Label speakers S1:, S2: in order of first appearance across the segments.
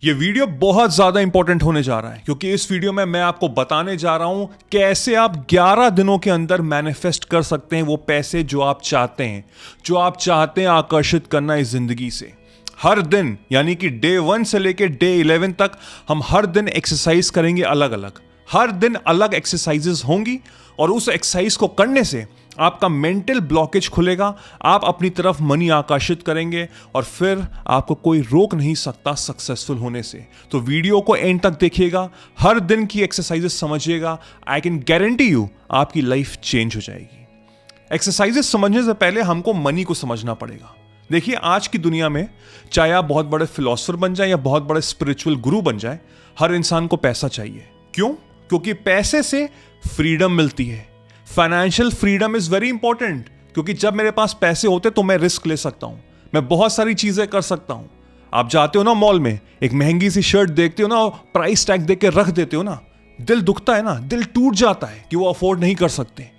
S1: ये वीडियो बहुत ज्यादा इंपॉर्टेंट होने जा रहा है क्योंकि इस वीडियो में मैं आपको बताने जा रहा हूं कैसे आप 11 दिनों के अंदर मैनिफेस्ट कर सकते हैं वो पैसे जो आप चाहते हैं आकर्षित करना इस जिंदगी से। हर दिन यानी कि डे 1 से लेकर डे 11 तक हम हर दिन एक्सरसाइज करेंगे अलग अलग। हर दिन अलग एक्सरसाइजेस होंगी और उस एक्सरसाइज को करने से आपका मेंटल ब्लॉकेज खुलेगा, आप अपनी तरफ मनी आकर्षित करेंगे और फिर आपको कोई रोक नहीं सकता सक्सेसफुल होने से। तो वीडियो को एंड तक देखिएगा, हर दिन की एक्सरसाइजेस समझिएगा। आई कैन गारंटी यू आपकी लाइफ चेंज हो जाएगी। एक्सरसाइजेस समझने से पहले हमको मनी को समझना पड़ेगा। देखिए, आज की दुनिया में चाहे आप बहुत बड़े फिलोसोफर बन जाए या बहुत बड़े स्पिरिचुअल गुरु बन जाए, हर इंसान को पैसा चाहिए। क्यों? क्योंकि पैसे से फ्रीडम मिलती है। Financial freedom is very important क्योंकि जब मेरे पास पैसे होते तो मैं रिस्क ले सकता हूं, मैं बहुत सारी चीजें कर सकता हूं। आप जाते हो ना मॉल में, एक महंगी सी शर्ट देखते हो ना, प्राइस टैग देख के रख देते हो ना, दिल दुखता है ना, दिल टूट जाता है कि वो अफोर्ड नहीं कर सकते।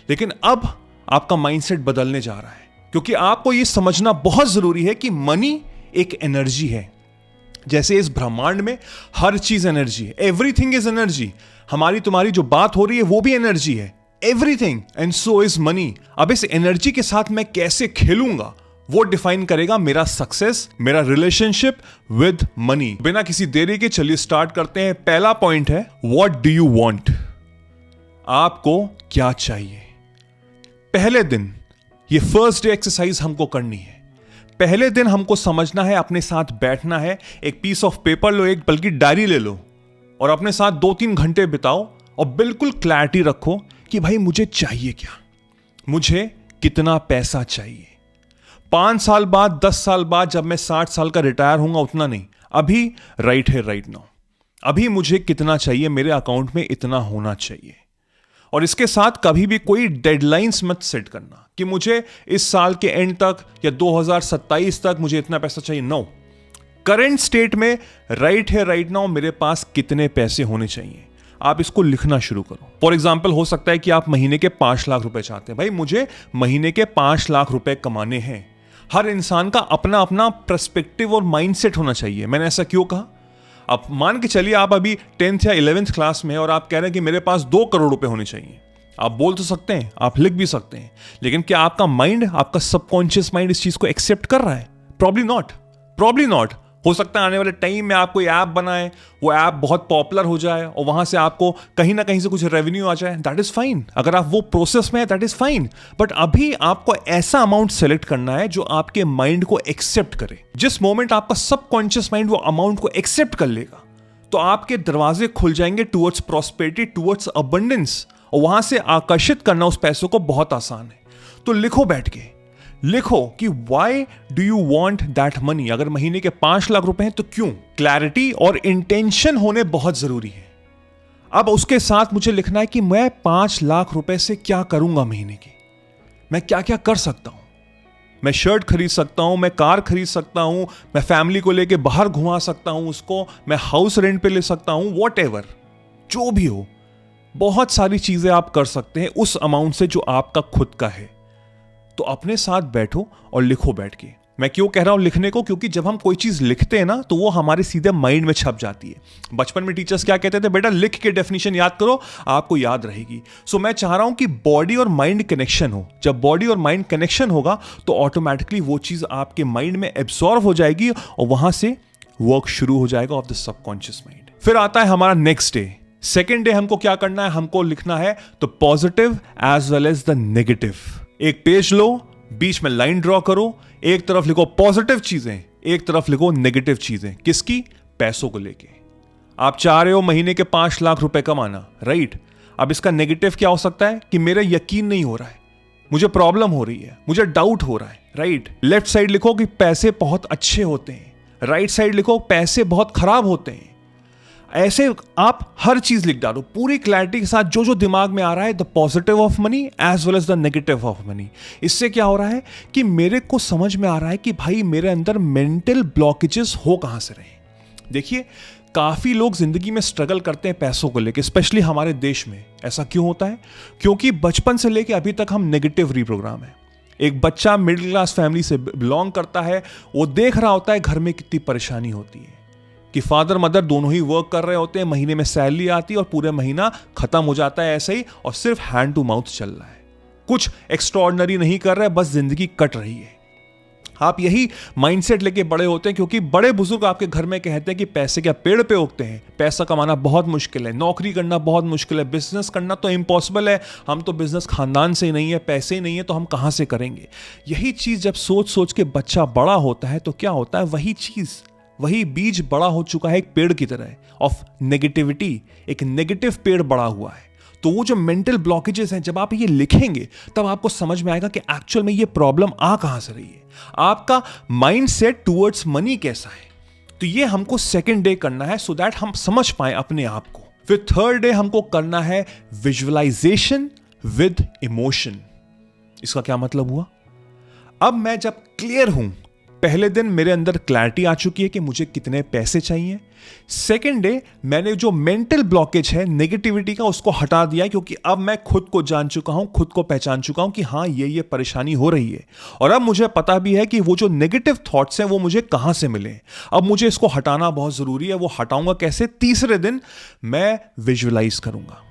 S1: लेकिन अब आपका माइंडसेट बदलने जा रहा है क्योंकि आपको ये समझना बहुत जरूरी है कि मनी एक एनर्जी है। जैसे इस ब्रह्मांड में हर चीज एनर्जी है, एवरीथिंग इज एनर्जी। हमारी तुम्हारी जो बात हो रही है वो भी एनर्जी है, everything, and so is money. अब इस एनर्जी के साथ मैं कैसे खेलूंगा वो डिफाइन करेगा मेरा सक्सेस, मेरा रिलेशनशिप विद मनी। बिना किसी देरी के चलिए स्टार्ट करते हैं। पहला पॉइंट है, व्हाट डू यू वांट? आपको क्या चाहिए? पहले दिन, ये फर्स्ट डे एक्सरसाइज हमको करनी है। पहले दिन हमको समझना है, अपने साथ बैठना है, एक पीस ऑफ पेपर लो, एक बल्कि डायरी ले लो और अपने साथ 2-3 घंटे बिताओ और बिल्कुल क्लैरिटी रखो कि भाई मुझे चाहिए क्या, मुझे कितना पैसा चाहिए। 5 साल बाद, 10 साल बाद, जब मैं 60 साल का रिटायर होऊंगा उतना नहीं, अभी राइट है, राइट नाउ। अभी मुझे कितना चाहिए, मेरे अकाउंट में इतना होना चाहिए। और इसके साथ कभी भी कोई डेडलाइंस मत सेट करना कि मुझे इस साल के एंड तक या 2027 तक मुझे इतना पैसा चाहिए। नो, करंट स्टेट में राइट है, राइट नाउ मेरे पास कितने पैसे होने चाहिए, आप इसको लिखना शुरू करो। फॉर एग्जाम्पल, हो सकता है कि आप महीने के 5 लाख रुपए चाहते हैं। भाई मुझे महीने के 5 लाख रुपए कमाने हैं। हर इंसान का अपना अपना पर्सपेक्टिव और माइंडसेट होना चाहिए। मैंने ऐसा क्यों कहा? अब मान के चलिए आप अभी 10th या 11th क्लास में हैं और आप कह रहे हैं कि मेरे पास 2 करोड़ रुपए होने चाहिए। आप बोल तो सकते हैं, आप लिख भी सकते हैं, लेकिन क्या आपका माइंड, आपका सबकॉन्शियस माइंड इस चीज को एक्सेप्ट कर रहा है? Probably not, probably not. हो सकता है आने वाले टाइम में आप कोई ऐप बनाए, वो ऐप बहुत पॉपुलर हो जाए और वहां से आपको कहीं ना कहीं से कुछ रेवेन्यू आ जाए, दैट इज फाइन। अगर आप वो प्रोसेस में है, दैट इज फाइन। बट अभी आपको ऐसा अमाउंट सेलेक्ट करना है जो आपके माइंड को एक्सेप्ट करे। जिस मोमेंट आपका सबकॉन्शियस माइंड वो अमाउंट को एक्सेप्ट कर लेगा तो आपके दरवाजे खुल जाएंगे टुवर्ड्स प्रॉस्पेरिटी, टुवर्ड्स अबंडेंस, और वहां से आकर्षित करना उस पैसों को बहुत आसान है। तो लिखो, बैठ के लिखो कि why do you want that money. अगर महीने के 5 लाख रुपए हैं तो क्यों? क्लैरिटी और इंटेंशन होने बहुत जरूरी है। अब उसके साथ मुझे लिखना है कि मैं 5 लाख रुपए से क्या करूंगा महीने की, मैं क्या क्या कर सकता हूं। मैं शर्ट खरीद सकता हूं, मैं कार खरीद सकता हूं, मैं फैमिली को लेके बाहर घुमा सकता हूं उसको, मैं हाउस रेंट पे ले सकता हूं, वॉटएवर, जो भी हो। बहुत सारी चीजें आप कर सकते हैं उस अमाउंट से जो आपका खुद का है। तो अपने साथ बैठो और लिखो बैठ के। मैं क्यों कह रहा हूं लिखने को? क्योंकि जब हम कोई चीज लिखते हैं ना तो वो हमारे सीधे माइंड में छप जाती है। बचपन में टीचर्स क्या कहते थे? बेटा लिख के डेफिनेशन याद करो, आपको याद रहेगी। सो मैं चाह रहा हूं कि बॉडी और माइंड कनेक्शन हो। जब बॉडी और माइंड कनेक्शन होगा तो ऑटोमेटिकली वो चीज आपके माइंड में एब्सॉर्ब हो जाएगी और वहां से वर्क शुरू हो जाएगा ऑफ द सबकॉन्शियस माइंड। फिर आता है हमारा नेक्स्ट डे। सेकेंड डे हमको क्या करना है? हमको लिखना है तो positive as well as the negative. एक पेज लो, बीच में लाइन ड्रॉ करो, एक तरफ लिखो पॉजिटिव चीजें, एक तरफ लिखो नेगेटिव चीजें। किसकी? पैसों को लेके। आप चाह रहे हो महीने के 5 लाख रुपए कमाना, राइट? अब इसका नेगेटिव क्या हो सकता है? कि मेरा यकीन नहीं हो रहा है, मुझे प्रॉब्लम हो रही है, मुझे डाउट हो रहा है, राइट? लेफ्ट साइड लिखो कि पैसे बहुत अच्छे होते हैं, राइट साइड लिखो पैसे बहुत खराब होते हैं। ऐसे आप हर चीज लिख डालो पूरी क्लैरिटी के साथ, जो जो दिमाग में आ रहा है, the positive of money as well as the negative of money. इससे क्या हो रहा है कि मेरे को समझ में आ रहा है कि भाई मेरे अंदर मेंटल ब्लॉकेजेस हो कहां से रहे। देखिए, काफी लोग जिंदगी में स्ट्रगल करते हैं पैसों को लेकर, स्पेशली हमारे देश में। ऐसा क्यों होता है? क्योंकि बचपन से लेकर अभी तक हम नेगेटिव रीप्रोग्राम है। एक बच्चा मिडिल क्लास फैमिली से बिलोंग करता है, वो देख रहा होता है घर में कितनी परेशानी होती है, कि फादर मदर दोनों ही वर्क कर रहे होते हैं, महीने में सैलरी आती है और पूरे महीना खत्म हो जाता है ऐसे ही, और सिर्फ हैंड टू माउथ चल रहा है, कुछ एक्स्ट्रॉर्डनरी नहीं कर रहे, बस जिंदगी कट रही है। आप यही माइंडसेट लेके बड़े होते हैं, क्योंकि बड़े बुजुर्ग आपके घर में कहते हैं कि पैसे क्या पेड़ पे उगते हैं, पैसा कमाना बहुत मुश्किल है, नौकरी करना बहुत मुश्किल है, बिजनेस करना तो इम्पॉसिबल है, हम तो बिजनेस खानदान से ही नहीं है, पैसे ही नहीं है, तो हम कहाँ से करेंगे। यही चीज़ जब सोच सोच के बच्चा बड़ा होता है तो क्या होता है, वही चीज़, वही बीज बड़ा हो चुका है एक पेड़ की तरह ऑफ नेगेटिविटी, एक नेगेटिव पेड़ बड़ा हुआ है। तो वो जो मेंटल ब्लॉकेजेस हैं, जब आप ये लिखेंगे तब आपको समझ में आएगा कि एक्चुअल में ये प्रॉब्लम आ कहां से रही है, आपका माइंडसेट टुवर्ड्स मनी कैसा है। तो ये हमको सेकंड डे करना है सो दैट हम समझ पाए अपने आप को। फिर थर्ड डे हमको करना है विजुअलाइजेशन विद इमोशन। इसका क्या मतलब हुआ, अब मैं जब क्लियर हूं, पहले दिन मेरे अंदर क्लैरिटी आ चुकी है कि मुझे कितने पैसे चाहिए। सेकेंड डे मैंने जो मेंटल ब्लॉकेज है नेगेटिविटी का उसको हटा दिया, क्योंकि अब मैं खुद को जान चुका हूं, खुद को पहचान चुका हूं कि हाँ ये परेशानी हो रही है, और अब मुझे पता भी है कि वो जो नेगेटिव थॉट्स हैं वो मुझे कहां से मिले। अब मुझे इसको हटाना बहुत जरूरी है। वो हटाऊंगा कैसे? तीसरे दिन मैं विजुअलाइज करूंगा।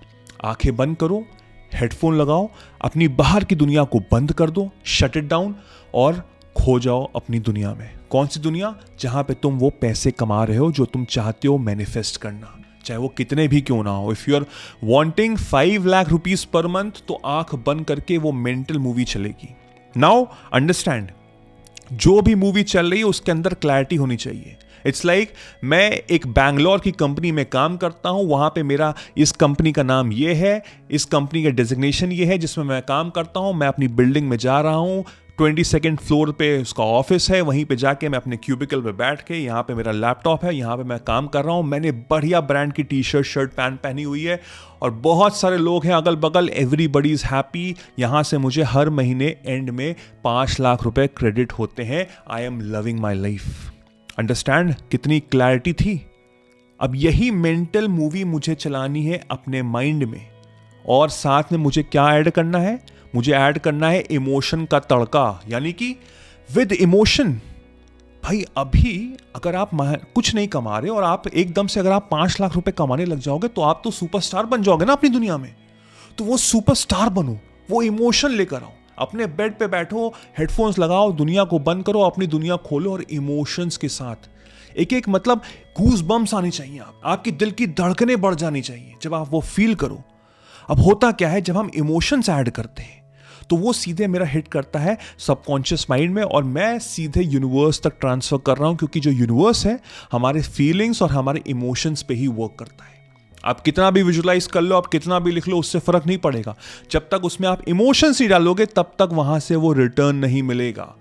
S1: आंखें बंद करो, हेडफोन लगाओ, अपनी बाहर की दुनिया को बंद कर दो, शट इट डाउन, और खो जाओ अपनी दुनिया में। कौन सी दुनिया? जहां पे तुम वो पैसे कमा रहे हो जो तुम चाहते हो मैनिफेस्ट करना, चाहे वो कितने भी क्यों ना हो। If you are wanting 5 lakh rupees per month, तो आंख बंद करके वो मेंटल मूवी चलेगी। नाउ अंडरस्टैंड, जो भी मूवी चल रही है उसके अंदर क्लैरिटी होनी चाहिए। इट्स लाइक मैं एक बैंगलोर की कंपनी में काम करता हूं, वहां पे मेरा इस कंपनी का नाम ये है, इस कंपनी का डेजिग्नेशन ये है जिसमें मैं काम करता हूं, मैं अपनी बिल्डिंग में जा रहा हूं, 22nd फ्लोर पे उसका ऑफिस है, वहीं पे जाके मैं अपने क्यूबिकल पे बैठ के, यहाँ पे मेरा लैपटॉप है, यहाँ पे मैं काम कर रहा हूँ, मैंने बढ़िया ब्रांड की टी शर्ट शर्ट पैंट पहनी हुई है, और बहुत सारे लोग हैं अगल बगल, एवरीबडी इज हैप्पी। यहाँ से मुझे हर महीने एंड में 5 लाख रुपए क्रेडिट होते हैं। I am loving my life. Understand कितनी क्लैरिटी थी। अब यही मेंटल मूवी मुझे चलानी है अपने माइंड में, और साथ में मुझे क्या ऐड करना है? मुझे ऐड करना है इमोशन का तड़का, यानी कि विद इमोशन। भाई अभी अगर आप कुछ नहीं कमा रहे और आप एकदम से अगर आप 5 लाख रुपए कमाने लग जाओगे तो आप तो सुपरस्टार बन जाओगे ना अपनी दुनिया में। तो वो सुपरस्टार बनो, वो इमोशन लेकर आओ, अपने बेड पे बैठो, हेडफोन्स लगाओ, दुनिया को बंद करो, अपनी दुनिया खोलो, और इमोशंस के साथ एक एक मतलब गूज बम्स आनी चाहिए, आपकी दिल की धड़कनें बढ़ जानी चाहिए जब आप वो फील करो। अब होता क्या है, जब हम इमोशंस ऐड करते हैं तो वो सीधे मेरा हिट करता है सबकॉन्शियस माइंड में, और मैं सीधे यूनिवर्स तक ट्रांसफर कर रहा हूं, क्योंकि जो यूनिवर्स है हमारे फीलिंग्स और हमारे इमोशंस पे ही वर्क करता है। आप कितना भी विजुअलाइज कर लो, आप कितना भी लिख लो, उससे फर्क नहीं पड़ेगा। जब तक उसमें आप इमोशंस ही डालोगे तब तक वहां से वो रिटर्न नहीं मिलेगा।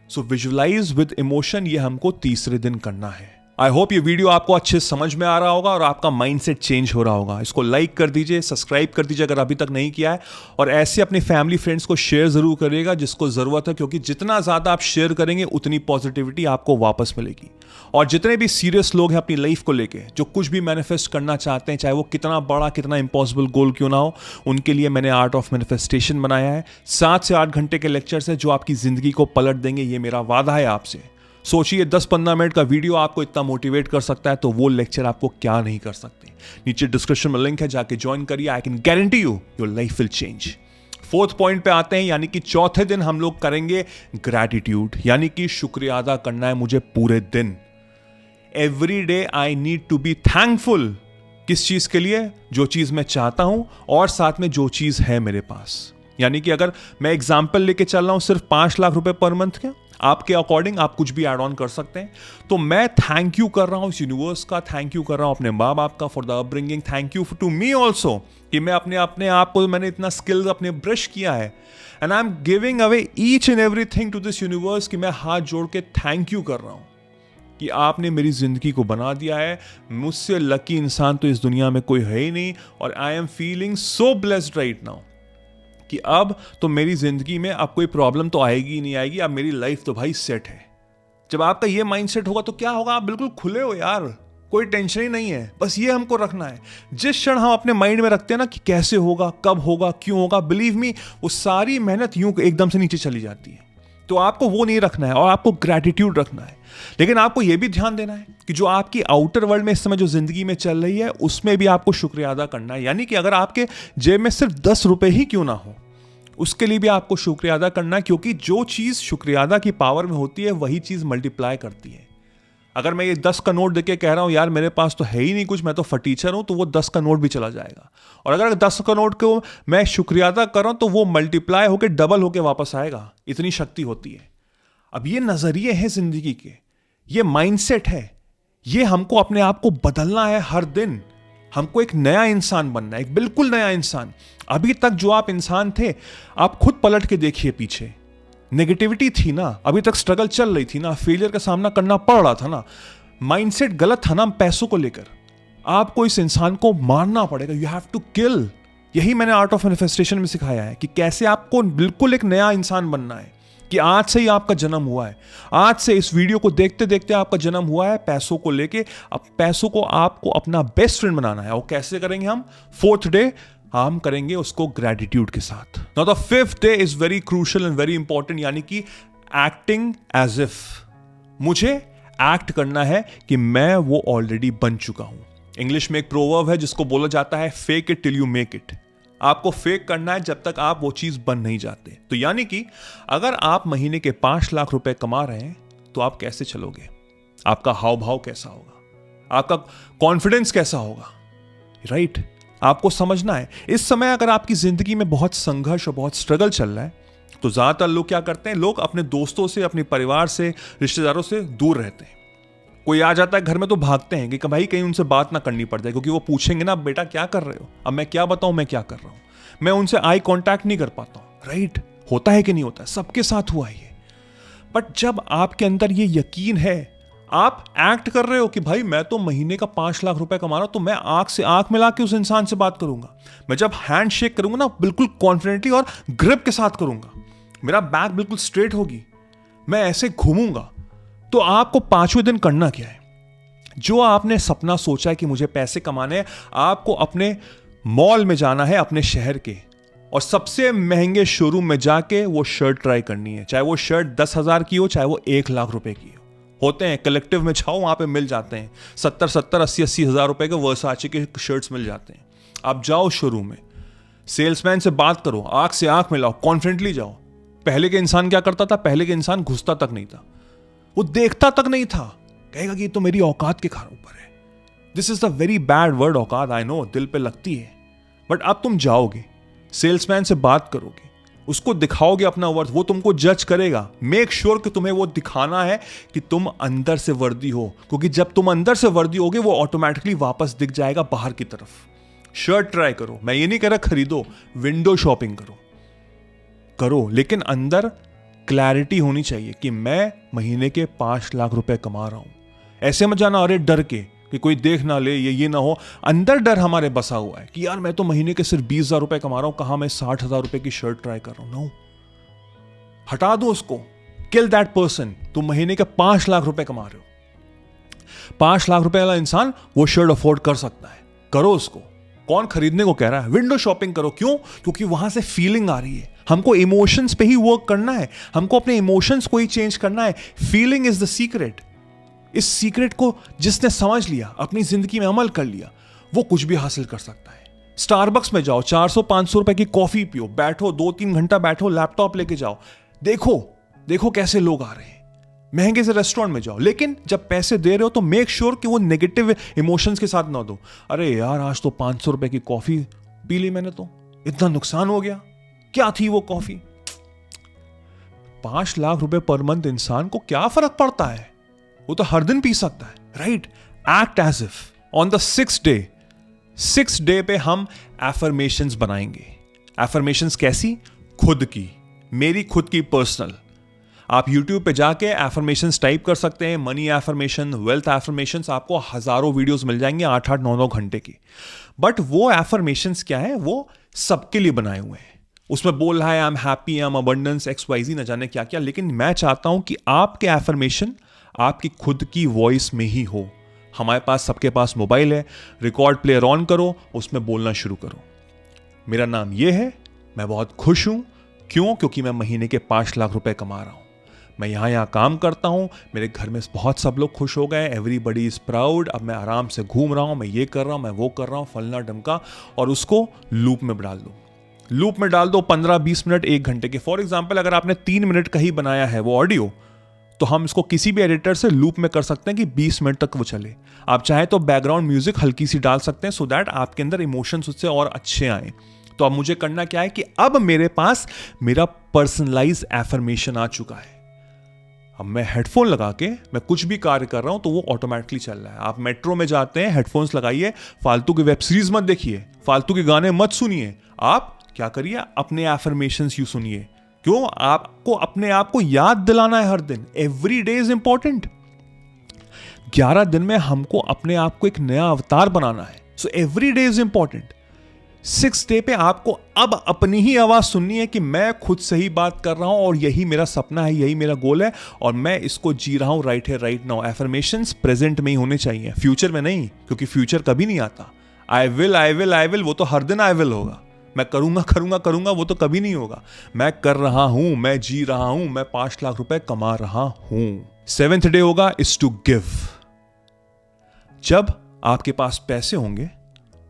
S1: सो विजुअलाइज विद इमोशन, ये हमको तीसरे दिन करना है। आई होप ये वीडियो आपको अच्छे समझ में आ रहा होगा और आपका माइंडसेट चेंज हो रहा होगा। इसको लाइक कर दीजिए, सब्सक्राइब कर दीजिए अगर अभी तक नहीं किया है, और ऐसे अपनी फैमिली फ्रेंड्स को शेयर जरूर करिएगा जिसको जरूरत है, क्योंकि जितना ज्यादा आप शेयर करेंगे उतनी पॉजिटिविटी आपको वापस मिलेगी। और जितने भी सीरियस लोग हैं अपनी लाइफ को लेके, जो कुछ भी मैनिफेस्ट करना चाहते हैं, चाहे वो कितना बड़ा कितना इंपॉसिबल गोल क्यों ना हो, उनके लिए मैंने आर्ट ऑफ मैनिफेस्टेशन बनाया है। 7 से 8 घंटे के लेक्चर्स हैं जो आपकी जिंदगी को पलट देंगे, ये मेरा वादा है आपसे। सोचिए 10-15 मिनट का वीडियो आपको इतना मोटिवेट कर सकता है, तो वो लेक्चर आपको क्या नहीं कर सकते। नीचे डिस्क्रिप्शन में लिंक है, जाके ज्वाइन करिए। I can guarantee you your life will change. 4th point पे आते हैं, यानी कि चौथे दिन हम लोग करेंगे ग्रैटिट्यूड, यानी कि शुक्रिया अदा करना है मुझे पूरे दिन। Every day I need to be thankful. किस चीज के लिए? जो चीज मैं चाहता हूं, और साथ में जो चीज है मेरे पास। यानी कि अगर मैं एग्जाम्पल लेके चल रहा हूं सिर्फ 5 लाख रुपए पर मंथ के, आपके अकॉर्डिंग आप कुछ भी ऐड ऑन कर सकते हैं, तो मैं थैंक यू कर रहा हूं इस यूनिवर्स का, थैंक यू कर रहा हूं अपने माँ बाप का for the upbringing, thank you to me also कि मैं अपने आप को मैंने इतना स्किल्स अपने ब्रश किया है, and I am giving away each and everything to this universe, कि मैं हाथ जोड़ के थैंक यू कर रहा हूं कि आपने मेरी जिंदगी को बना दिया है। मुझसे लकी इंसान तो इस दुनिया में कोई है ही नहीं, और I am feeling so blessed right now कि अब तो मेरी जिंदगी में अब कोई प्रॉब्लम तो आएगी ही नहीं आएगी, अब मेरी लाइफ तो भाई सेट है। जब आपका ये माइंडसेट होगा तो क्या होगा, आप बिल्कुल खुले हो यार, कोई टेंशन ही नहीं है, बस ये हमको रखना है। जिस क्षण हम अपने माइंड में रखते हैं ना कि कैसे होगा, कब होगा, क्यों होगा, बिलीव मी वो सारी मेहनत यूं एकदम से नीचे चली जाती है। तो आपको वो नहीं रखना है, और आपको ग्रैटिट्यूड रखना है। लेकिन आपको यह भी ध्यान देना है कि जो आपकी आउटर वर्ल्ड में इस समय जो जिंदगी में चल रही है उसमें भी आपको शुक्रिया अदा करना है। यानी कि अगर आपके जेब में सिर्फ 10 रुपए ही क्यों ना हो, उसके लिए भी आपको शुक्रिया अदा करना है, क्योंकि जो चीज शुक्रिया अदा की पावर में होती है वही चीज मल्टीप्लाई करती है। अगर मैं ये 10 का नोट देके कह रहा हूं यार मेरे पास तो है ही नहीं कुछ, मैं तो फटीचर हूं, तो वो 10 का नोट भी चला जाएगा। और अगर 10 का नोट को मैं शुक्रिया अदा कर रहा हूं तो वो मल्टीप्लाई होकर डबल होकर वापस आएगा। इतनी शक्ति होती है। अब ये नजरिए हैं जिंदगी के, ये माइंडसेट है, ये हमको अपने आप को बदलना है। हर दिन हमको एक नया इंसान बनना है, एक बिल्कुल नया इंसान। अभी तक जो आप इंसान थे, आप खुद पलट के देखिए पीछे, नेगेटिविटी थी ना, अभी तक स्ट्रगल चल रही थी ना, फेलियर का सामना करना पड़ रहा था ना, माइंडसेट गलत था ना पैसों को लेकर। आपको इस इंसान को मारना पड़ेगा, यू हैव टू किल। यही मैंने आर्ट ऑफ मैनिफेस्टेशन में सिखाया है कि कैसे आपको बिल्कुल एक नया इंसान बनना है। कि आज से ही आपका जन्म हुआ है, आज से इस वीडियो को देखते देखते आपका जन्म हुआ है पैसों को लेके। अब पैसों को आपको अपना बेस्ट फ्रेंड बनाना है। और कैसे करेंगे हम? 4th डे हम करेंगे उसको ग्रेटिट्यूड के साथ। Now the 5th day is very crucial and very important, यानी कि एक्टिंग एज इफ। मुझे एक्ट करना है कि मैं वो ऑलरेडी बन चुका हूं। इंग्लिश में एक प्रोवर्ब है जिसको बोला जाता है fake it till you make it. आपको फेक करना है जब तक आप वो चीज बन नहीं जाते। तो यानी कि अगर आप महीने के 5 लाख रुपए कमा रहे हैं तो आप कैसे चलोगे? आपका हाव भाव कैसा होगा? आपका कॉन्फिडेंस कैसा होगा? राइट? आपको समझना है। इस समय अगर आपकी जिंदगी में बहुत संघर्ष और बहुत स्ट्रगल चल रहा है तो ज्यादातर लोग क्या करते हैं? लोग अपने दोस्तों से, अपने परिवार से, रिश्तेदारों से दूर रहते हैं। कोई आ जाता है घर में तो भागते हैं कि भाई कहीं उनसे बात ना करनी पड़ जाए, क्योंकि वो पूछेंगे ना बेटा क्या कर रहे हो। अब मैं क्या बताऊं मैं क्या कर रहा हूं? मैं उनसे आई कांटेक्ट नहीं कर पाता हूं। राइट? होता है कि नहीं होता है? सबके साथ हुआ है ये। बट जब आपके अंदर ये यकीन है, आप एक्ट कर रहे हो कि भाई मैं तो महीने का 5 लाख रुपए कमा रहा हूं, तो मैं आंख से आंख मिला के उस इंसान से बात करूंगा। मैं जब हैंड शेक करूंगा ना, बिल्कुल कॉन्फिडेंटली और ग्रिप के साथ करूंगा। मेरा बैक बिल्कुल स्ट्रेट होगी, मैं ऐसे घूमूंगा। तो आपको 5वें दिन करना क्या है? जो आपने सपना सोचा है कि मुझे पैसे कमाने हैं, आपको अपने मॉल में जाना है, अपने शहर के, और सबसे महंगे शोरूम में जाके वो शर्ट ट्राई करनी है। चाहे वो शर्ट 10,000 की हो, चाहे वो 1 लाख रुपए की हो। होते हैं कलेक्टिव में, जाओ वहां पे मिल जाते हैं 70-70, 80-80 हजार रुपए के वर्साचे के शर्ट्स मिल जाते हैं। आप जाओ शोरूम में, सेल्समैन से बात करो, आंख से आंख मिलाओ, कॉन्फिडेंटली जाओ। पहले के इंसान क्या करता था? पहले के इंसान घुसता तक नहीं था, वो देखता तक नहीं था, कहेगा कि ये तो मेरी औकात के ऊपर है। This is the very bad word औकात, आई नो, दिल पे लगती है। बट अब तुम जाओगे, सेल्समैन से बात करोगे, उसको दिखाओगे अपना वर्थ, वो तुमको जज करेगा। मेक श्योर कि तुम्हें वो दिखाना है कि तुम अंदर से वर्दी हो, क्योंकि जब तुम अंदर से वर्दी होगे वो ऑटोमेटिकली वापस दिख जाएगा बाहर की तरफ। शर्ट ट्राई करो, मैं ये नहीं कह रहा खरीदो, विंडो शॉपिंग करो, लेकिन अंदर क्लैरिटी होनी चाहिए कि मैं महीने के 5 लाख रुपए कमा रहा हूं। ऐसे मत जाना अरे डर के कि कोई देख ना ले, ये ना हो। अंदर डर हमारे बसा हुआ है कि यार मैं तो महीने के सिर्फ 20,000 रुपए कमा रहा हूं, कहां मैं 60,000 रुपए की शर्ट ट्राई कर रहा हूं। नो, हटा दो उसको, किल दैट पर्सन। तुम महीने के 5 लाख रुपए कमा रहे हो। 5 लाख रुपए वाला इंसान वो शर्ट अफोर्ड कर सकता है, करो उसको। कौन खरीदने को कह रहा है? विंडो शॉपिंग करो। क्यों? क्योंकि वहां से फीलिंग आ रही है। हमको इमोशंस पे ही वर्क करना है, हमको अपने इमोशंस को ही चेंज करना है। Feeling is the secret. इस सीक्रेट को जिसने समझ लिया, अपनी जिंदगी में अमल कर लिया, वो कुछ भी हासिल कर सकता है। स्टारबक्स में जाओ, 400-500 रुपए की कॉफी पियो, बैठो 2-3 घंटा बैठो, लैपटॉप लेके जाओ, देखो कैसे लोग आ रहे हैं। महंगे से रेस्टोरेंट में जाओ, लेकिन जब पैसे दे रहे हो तो मेक श्योर कि वो नेगेटिव इमोशंस के साथ ना दो। अरे यार आज तो 500 रुपए की कॉफी पी ली मैंने, तो इतना नुकसान हो गया, क्या थी वो कॉफी? 5 लाख रुपए पर मंथ इंसान को क्या फर्क पड़ता है? वो तो हर दिन पी सकता है। Right? Act as if. On the 6th day पे हम एफर्मेशंस बनाएंगे। एफर्मेशंस कैसी? खुद की, मेरी खुद की पर्सनल। आप YouTube पे जाके एफर्मेशंस टाइप कर सकते हैं, मनी एफर्मेशन, वेल्थ एफर्मेशंस, आपको हजारों वीडियोस मिल जाएंगे 8-8, 9-9 घंटे की। बट वो एफर्मेशंस क्या है? वो सबके लिए बनाए हुए हैं। उसमें बोल रहा है I am happy, I am abundance, XYZ, न जाने क्या क्या। लेकिन मैं चाहता हूं कि आपके एफर्मेशन आपकी खुद की वॉइस में ही हो। हमारे पास, सबके पास मोबाइल है, रिकॉर्ड प्लेयर ऑन करो, उसमें बोलना शुरू करो। मेरा नाम ये है, मैं बहुत खुश हूं। क्यों? क्योंकि मैं महीने के 5 लाख रुपए कमा रहा हूं। मैं यहाँ काम करता हूँ, मेरे घर में बहुत सब लोग खुश हो गए, एवरीबडी इज़ प्राउड, अब मैं आराम से घूम रहा हूँ, मैं ये कर रहा हूँ, मैं वो कर रहा हूँ, फलना ढमका, और उसको लूप में डाल दो। लूप में डाल दो 15-20 मिनट, 1 घंटे के। फॉर एग्जाम्पल अगर आपने 3 मिनट का ही बनाया है वो ऑडियो, तो हम इसको किसी भी एडिटर से लूप में कर सकते हैं कि 20 मिनट तक वो चले। आप चाहे तो बैकग्राउंड म्यूजिक हल्की सी डाल सकते हैं, सो दैट आपके अंदर इमोशंस उससे और अच्छे आए। तो अब मुझे करना क्या है कि अब मेरे पास मेरा पर्सनलाइज एफर्मेशन आ चुका है। अब मैं हेडफोन लगा के मैं कुछ भी कार्य कर रहा हूं तो वो ऑटोमेटिकली चल रहा है। आप मेट्रो में जाते हैं, हेडफोन्स लगाइए, फालतू की वेब सीरीज मत देखिए, फालतू के गाने मत सुनिए, आप क्या करिए, अपने एफर्मेशंस यू सुनिए। क्यों? आपको अपने आप को याद दिलाना है हर दिन। Every day is important. 11 दिन में हमको अपने आप को एक नया अवतार बनाना है। So every day is important. 6th day पे आपको अब अपनी ही आवाज सुननी है कि मैं खुद से ही बात कर रहा हूं और यही मेरा सपना है, यही मेरा गोल है और मैं इसको जी रहा हूं राइट है, राइट नाउ। एफर्मेशंस प्रेजेंट में ही होने चाहिए, फ्यूचर में नहीं, क्योंकि फ्यूचर कभी नहीं आता। आई विल वो तो हर दिन आई विल होगा। मैं करूंगा वो तो कभी नहीं होगा। मैं कर रहा हूं, मैं जी रहा हूं, मैं 5 लाख रुपए कमा रहा हूं। 7th डे होगा इज टू गिव। जब आपके पास पैसे होंगे,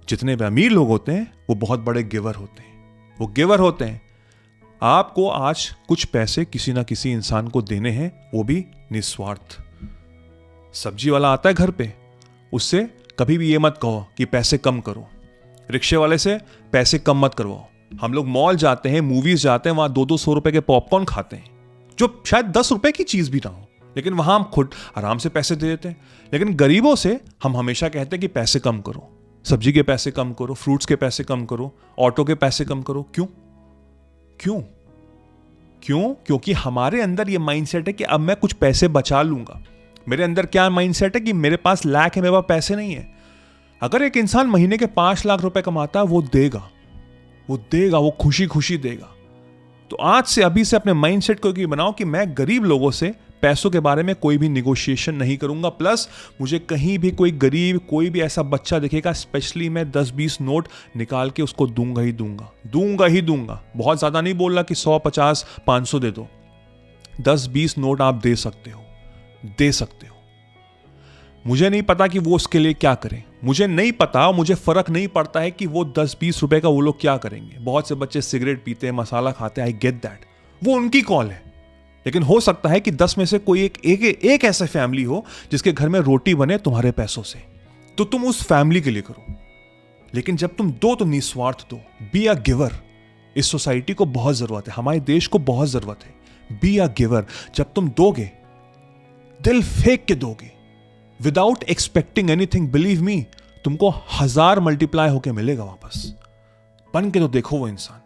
S1: जितने भी अमीर लोग होते हैं वो बहुत बड़े गिवर होते हैं। वो गिवर होते हैं। आपको आज कुछ पैसे किसी ना किसी इंसान को देने हैं, वो भी निस्वार्थ। सब्जी वाला आता है घर पे, उससे कभी भी ये मत कहो कि पैसे कम करो। रिक्शे वाले से पैसे कम मत करवाओ। हम लोग मॉल जाते हैं, मूवीज जाते हैं, वहां 200-200 रुपए के पॉपकॉर्न खाते हैं, जो शायद 10 रुपए की चीज भी ना हो, लेकिन वहां हम खुद आराम से पैसे दे देते हैं। लेकिन गरीबों से हम हमेशा कहते हैं कि पैसे कम करो, सब्जी के पैसे कम करो, फ्रूट्स के पैसे कम करो, ऑटो के पैसे कम करो। क्यों? क्यों? क्यों? क्योंकि हमारे अंदर ये माइंडसेट है कि अब मैं कुछ पैसे बचा लूंगा। मेरे अंदर क्या माइंडसेट है कि मेरे पास लैक है, मेरे पास पैसे नहीं है। अगर एक इंसान महीने के 5 लाख रुपए कमाता है, वो देगा, वो खुशी खुशी देगा। तो आज से, अभी से अपने माइंडसेट को बनाओ कि मैं गरीब लोगों से पैसों के बारे में कोई भी निगोशिएशन नहीं करूंगा। प्लस मुझे कहीं भी कोई गरीब, कोई भी ऐसा बच्चा दिखेगा, स्पेशली मैं 10-20 नोट निकाल के उसको दूंगा ही दूंगा। बहुत ज्यादा नहीं बोल रहा कि 100, 50, 500 दे दो। 10-20 नोट आप दे सकते हो। मुझे नहीं पता कि वो उसके लिए क्या करें, मुझे नहीं पता, मुझे फर्क नहीं पड़ता है कि वो 10-20 रुपए का वो लोग क्या करेंगे। बहुत से बच्चे सिगरेट पीते हैं, मसाला खाते हैं, आई गेट दैट, वो उनकी कॉल है। लेकिन हो सकता है कि 10 में से कोई एक ऐसा फैमिली हो जिसके घर में रोटी बने तुम्हारे पैसों से, तो तुम उस फैमिली के लिए करो। लेकिन जब तुम दो तो निस्वार्थ दो, बी अ गिवर। इस सोसाइटी को बहुत जरूरत है, हमारे देश को बहुत जरूरत है, बी अ गिवर। जब तुम दोगे, दिल फेंक के दोगे, without expecting anything, believe me, तुमको 1000 मल्टीप्लाई होके मिलेगा वापस। बन के तो देखो वो इंसान।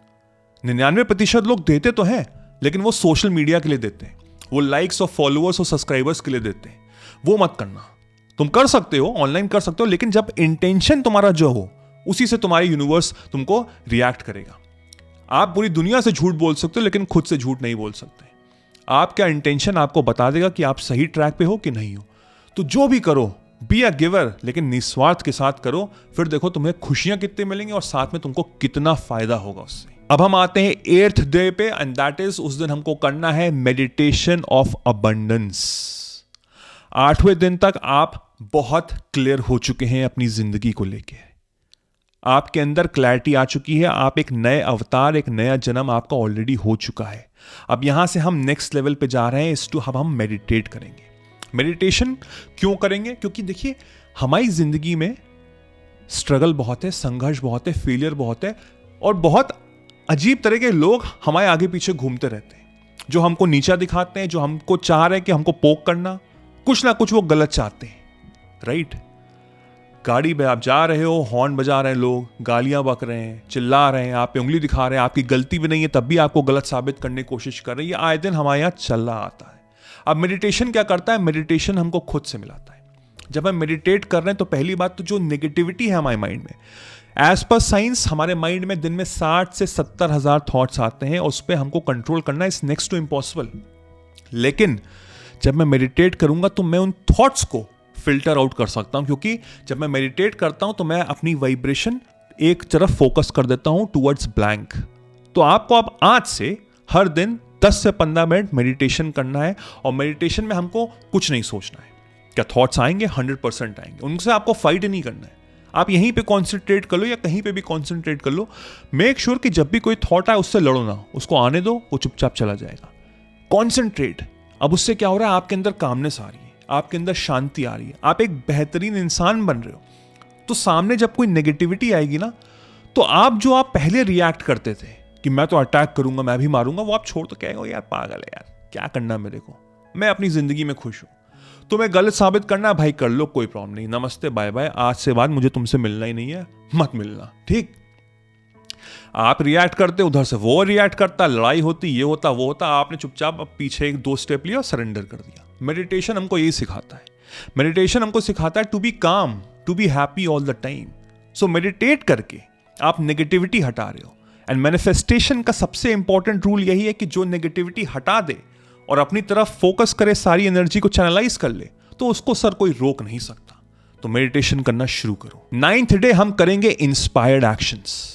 S1: 99% लोग देते तो हैं, लेकिन वो सोशल मीडिया के लिए देते हैं, वो लाइक्स और फॉलोअर्स और सब्सक्राइबर्स के लिए देते हैं। वो मत करना। तुम कर सकते हो, ऑनलाइन कर सकते हो, लेकिन जब इंटेंशन तुम्हारा जो हो, उसी से तुम्हारी यूनिवर्स तुमको रिएक्ट करेगा। आप पूरी दुनिया से झूठ बोल सकते हो, लेकिन खुद से झूठ नहीं बोल सकते। आपका इंटेंशन आपको बता देगा कि आप सही ट्रैक पे हो कि नहीं हो। तो जो भी करो, बी अ गिवर, लेकिन निस्वार्थ के साथ करो। फिर देखो तुम्हें खुशियां कितनी मिलेंगी और साथ में तुमको कितना फायदा होगा उससे। अब हम आते हैं 8th डे पे, एंड दैट इज, उस दिन हमको करना है मेडिटेशन ऑफ अबंडेंस। 8वें दिन तक आप बहुत क्लियर हो चुके हैं अपनी जिंदगी को लेके, आपके अंदर क्लैरिटी आ चुकी है, आप एक नए अवतार, एक नया जन्म आपका ऑलरेडी हो चुका है। अब यहां से हम नेक्स्ट लेवल पे जा रहे हैं, इस टू हम मेडिटेट करेंगे। मेडिटेशन क्यों करेंगे? क्योंकि देखिए, हमारी जिंदगी में स्ट्रगल बहुत है, संघर्ष बहुत है, फेलियर बहुत है, और बहुत अजीब तरह के लोग हमारे आगे पीछे घूमते रहते हैं, जो हमको नीचा दिखाते हैं, जो हमको चाह रहे हैं कि हमको पोक करना, कुछ ना कुछ वो गलत चाहते हैं, राइट? गाड़ी में आप जा रहे हो, हॉर्न बजा रहे हैं लोग, गालियां बक रहे हैं, चिल्ला रहे हैं, आप पे उंगली दिखा रहे हैं, आपकी गलती भी नहीं है, तब भी आपको गलत साबित करने की कोशिश कर रहे हैं। ये आए दिन हमारे यहाँ चल रहा आता है। अब मेडिटेशन क्या करता है? मेडिटेशन हमको खुद से मिलाता है। जब हम मेडिटेट कर रहे हैं तो पहली बात तो जो नेगेटिविटी है हमारे माइंड में, एज पर साइंस हमारे माइंड में दिन में 60 से 70 हजार थॉट्स आते हैं, और उस पर हमको कंट्रोल करना इज नेक्स्ट टू इम्पॉसिबल। लेकिन जब मैं मेडिटेट करूंगा तो मैं उन थॉट्स को फिल्टर आउट कर सकता हूं, क्योंकि जब मैं मेडिटेट करता हूं तो मैं अपनी वाइब्रेशन एक तरफ फोकस कर देता हूं टुवर्ड्स ब्लैंक। तो आपको अब आज से हर दिन 10 से 15 मिनट मेडिटेशन करना है, और मेडिटेशन में हमको कुछ नहीं सोचना है। क्या थॉट्स आएंगे? 100% आएंगे, उनसे आपको फाइट नहीं करना है। आप यहीं पे कॉन्सेंट्रेट कर लो या कहीं पे भी कॉन्सेंट्रेट कर लो। मेक श्योर कि जब भी कोई थॉट आए उससे लड़ो ना, उसको आने दो, वो चुपचाप चला जाएगा। कॉन्सेंट्रेट। अब उससे क्या हो रहा है? आपके अंदर कामनेस आ रही है, आपके अंदर शांति आ रही है, आप एक बेहतरीन इंसान बन रहे हो। तो सामने जब कोई नेगेटिविटी आएगी ना, तो आप पहले रिएक्ट करते थे कि मैं तो अटैक करूंगा, मैं भी मारूंगा, वो आप छोड़ तो कहेंगे यार पागल है यार, क्या करना मेरे को, मैं अपनी जिंदगी में खुश हूं। तुम्हें गलत साबित करना है भाई, कर लो, कोई प्रॉब्लम नहीं, नमस्ते बाय बाय, आज से बाद मुझे तुमसे मिलना ही नहीं है, मत मिलना, ठीक। आप रिएक्ट करते, उधर से वो रिएक्ट करता, लड़ाई होती, ये होता वो होता, आपने चुपचाप पीछे 1-2 स्टेप लिया और सरेंडर कर दिया। मेडिटेशन हमको यही सिखाता है। मेडिटेशन हमको सिखाता है to be calm, to be happy all the time. So meditate करके आप नेगेटिविटी हटा रहे हो। एंड मैनिफेस्टेशन का सबसे इंपॉर्टेंट रूल यही है कि जो नेगेटिविटी हटा दे और अपनी तरफ फोकस करे, सारी एनर्जी को चैनलाइज कर ले, तो उसको सर कोई रोक नहीं सकता। तो मेडिटेशन करना शुरू करो। 9th डे हम करेंगे इंस्पायर्ड एक्शंस।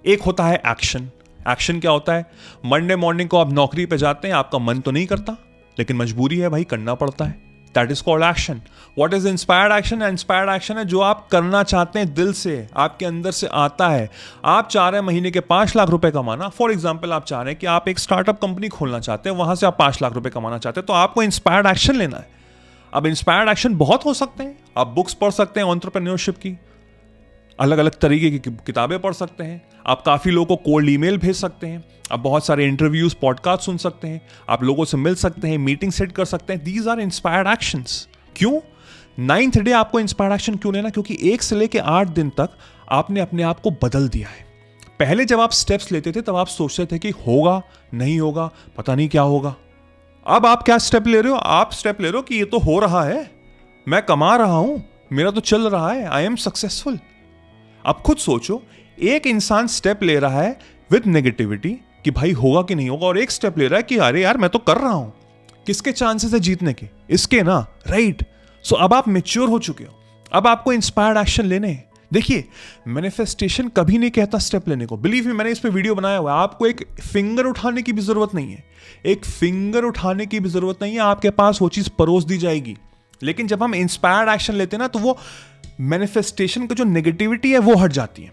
S1: एक होता है एक्शन। एक्शन क्या होता है? मंडे मॉर्निंग को आप नौकरी पे जाते हैं, आपका मन तो नहीं करता, लेकिन मजबूरी है भाई, करना पड़ता है। That is called action. What is inspired action? Inspired action है जो आप करना चाहते हैं दिल से, आपके अंदर से आता है। आप चाह रहे हैं महीने के 5 लाख रुपए कमाना। फॉर एग्जाम्पल, आप चाह रहे हैं कि आप एक स्टार्टअप कंपनी खोलना चाहते हैं, वहां से आप 5 लाख रुपए कमाना चाहते हैं, तो आपको इंस्पायर्ड एक्शन लेना है। अब इंस्पायर्ड एक्शन बहुत हो सकते हैं। आप बुक्स पढ़ सकते हैं एंटरप्रेन्योरशिप की, अलग अलग तरीके की किताबें पढ़ सकते हैं, आप काफ़ी लोगों को कोल्ड ईमेल भेज सकते हैं, आप बहुत सारे इंटरव्यूज पॉडकास्ट सुन सकते हैं, आप लोगों से मिल सकते हैं, मीटिंग सेट कर सकते हैं। These are inspired actions. क्यों? 9th डे आपको इंस्पायर्ड एक्शन क्यों लेना? क्योंकि 1 से लेकर 8 दिन तक आपने अपने आप को बदल दिया है। पहले जब आप स्टेप्स लेते थे तब आप सोचते थे कि होगा नहीं होगा, पता नहीं क्या होगा। अब आप क्या स्टेप ले रहे हो? आप स्टेप ले रहे हो कि ये तो हो रहा है, मैं कमा रहा हूं, मेरा तो चल रहा है, आई एम सक्सेसफुल। अब खुद सोचो, एक इंसान स्टेप ले रहा है विद नेगेटिविटी कि भाई होगा कि नहीं होगा, और एक स्टेप ले रहा है कि अरे यार मैं तो कर रहा हूं। किसके चांसेस है जीतने के? इसके ना, राइट। सो अब आप मैच्योर हो चुके हो, अब आपको इंस्पायर्ड एक्शन लेने हैं। देखिए, मैनिफेस्टेशन कभी नहीं कहता स्टेप लेने को। बिलीव मी, मैंने इस पे वीडियो बनाया हुआ है। आपको एक फिंगर उठाने की भी जरूरत नहीं है, एक फिंगर उठाने की भी जरूरत नहीं है, आपके पास वो चीज परोस दी जाएगी। लेकिन जब हम इंस्पायर्ड एक्शन लेते हैं ना, तो वो मैनिफेस्टेशन का जो नेगेटिविटी है वो हट जाती है।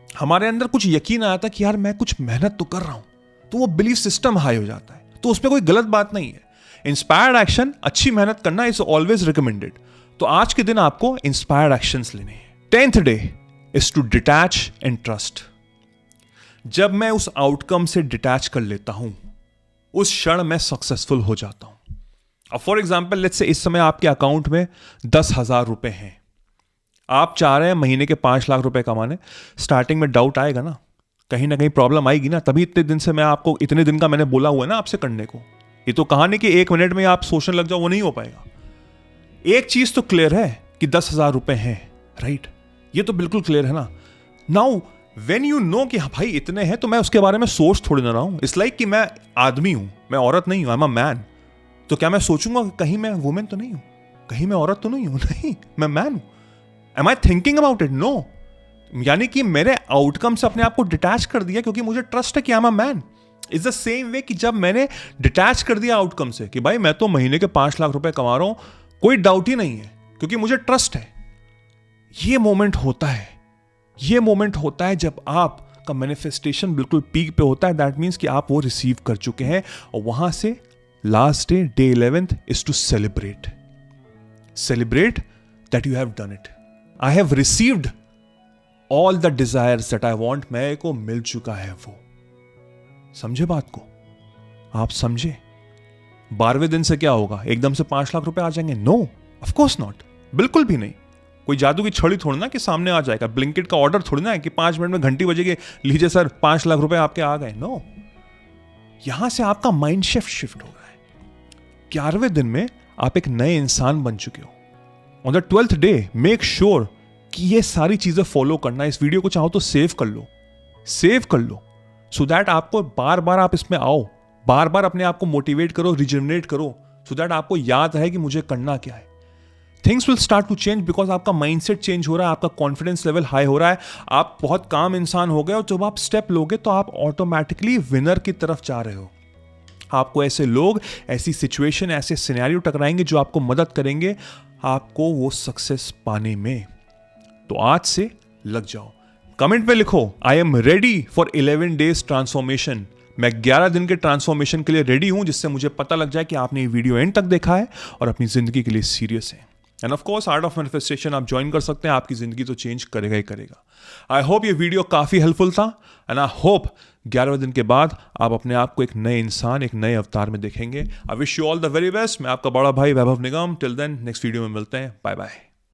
S1: हमारे अंदर कुछ यकीन आया था कि यार मैं कुछ मेहनत तो कर रहा हूं, तो वो बिलीफ सिस्टम हाई हो जाता है। तो उसमें कोई गलत बात नहीं है। इंस्पायर्ड एक्शन, अच्छी मेहनत करना इज ऑलवेज रिकमेंडेड। तो आज के दिन आपको इंस्पायर्ड एक्शंस लेने हैं। 10th day is to detach and trust. जब मैं उस आउटकम से डिटैच कर लेता हूं, उस क्षण मैं सक्सेसफुल हो जाता हूं। अब फॉर एग्जाम्पल, लेट्स से इस समय आपके अकाउंट में 10,000 रुपए हैं। आप चाह रहे हैं महीने के 5 लाख रुपए कमाने। स्टार्टिंग में डाउट आएगा ना कहीं प्रॉब्लम आएगी ना, तभी इतने दिन से मैं आपको, इतने दिन का मैंने बोला हुआ है ना आपसे करने को। ये तो कहानी कि 1 मिनट में आप सोचने लग जाओ, वो नहीं हो पाएगा। एक चीज तो क्लियर है कि 10,000 रुपए हैं, राइट? ये तो बिल्कुल क्लियर है ना। नाउ व्हेन यू नो कि हाँ भाई इतने हैं, तो मैं उसके बारे में सोच थोड़ी ना रहा हूं। इट्स लाइक कि मैं आदमी हूं, मैं औरत नहीं हूं, आई एम अ मैन। तो क्या मैं सोचूंगा कि कहीं मैं वुमेन तो नहीं हूं, कहीं मैं औरत तो नहीं हूं? नहीं, मैं मैन हूं। Am I thinking about it? No. यानी कि मेरे आउटकम से अपने आप को डिटैच कर दिया, क्योंकि मुझे ट्रस्ट है कि I am a man. It's the same way कि जब मैंने डिटैच कर दिया आउटकम से कि भाई मैं तो महीने के 5 लाख रुपए कमा रहा हूं, कोई डाउट ही नहीं है, क्योंकि मुझे ट्रस्ट है। ये मोमेंट होता है, ये मोमेंट होता है जब आपका मैनिफेस्टेशन बिल्कुल पीक पे होता है। दैट मीन्स कि आप वो रिसीव कर चुके हैं, और वहां से last day 11th is to celebrate. Celebrate that you have done it. I have received all the desires that I want। मेरे को मिल चुका है वो। समझे बात को? आप समझे? 12वें दिन से क्या होगा? एकदम से 5 लाख रुपए आ जाएंगे? नो, ऑफ कोर्स नॉट, बिल्कुल भी नहीं। कोई जादू की छड़ी थोड़ी ना कि सामने आ जाएगा। ब्लिंकिट का ऑर्डर थोड़ी ना है कि 5 मिनट में घंटी बजेगी, लीजिए सर 5 लाख रुपए आपके आ गए। नो, यहां से आपका माइंड शिफ्ट हो रहा है। 11वें दिन में आप एक नए इंसान बन चुके हो। On the 12th day make sure कि ये सारी चीजें फॉलो करना। इस वीडियो को चाहो तो सेव कर लो, सो दैट आपको बार बार आप इसमें आओ, बार बार अपने आप को मोटिवेट करो, रिजनरेट करो, सो दैट आपको याद रहे कि मुझे करना क्या है। Things will start to change, because आपका माइंडसेट चेंज हो रहा है, आपका कॉन्फिडेंस लेवल हाई हो रहा है, आप बहुत काम इंसान हो गए, और जब आप स्टेप लोगे तो आप ऑटोमेटिकली विनर की तरफ जा रहे हो। आपको ऐसे लोग, ऐसी सिचुएशन, ऐसे सिनेरियो टकराएंगे जो आपको मदद करेंगे आपको वो सक्सेस पाने में। तो आज से लग जाओ। कमेंट में लिखो, I am ready for 11 days transformation. मैं 11 दिन के ट्रांसफॉर्मेशन के लिए रेडी हूं, जिससे मुझे पता लग जाए कि आपने ये वीडियो एंड तक देखा है और अपनी जिंदगी के लिए सीरियस है। End of course art of manifestation आप ज्वाइन कर सकते हैं, आपकी जिंदगी तो चेंज करेगा ही करेगा। आई होप ये वीडियो काफी हेल्पफुल था एंड आई होप 11वें दिन के बाद आप अपने आप को एक नए इंसान, एक नए अवतार में देखेंगे। I wish you all the very best. मैं आपका बड़ा भाई Vaibhav Nigam. Till then next video में मिलते हैं। Bye bye.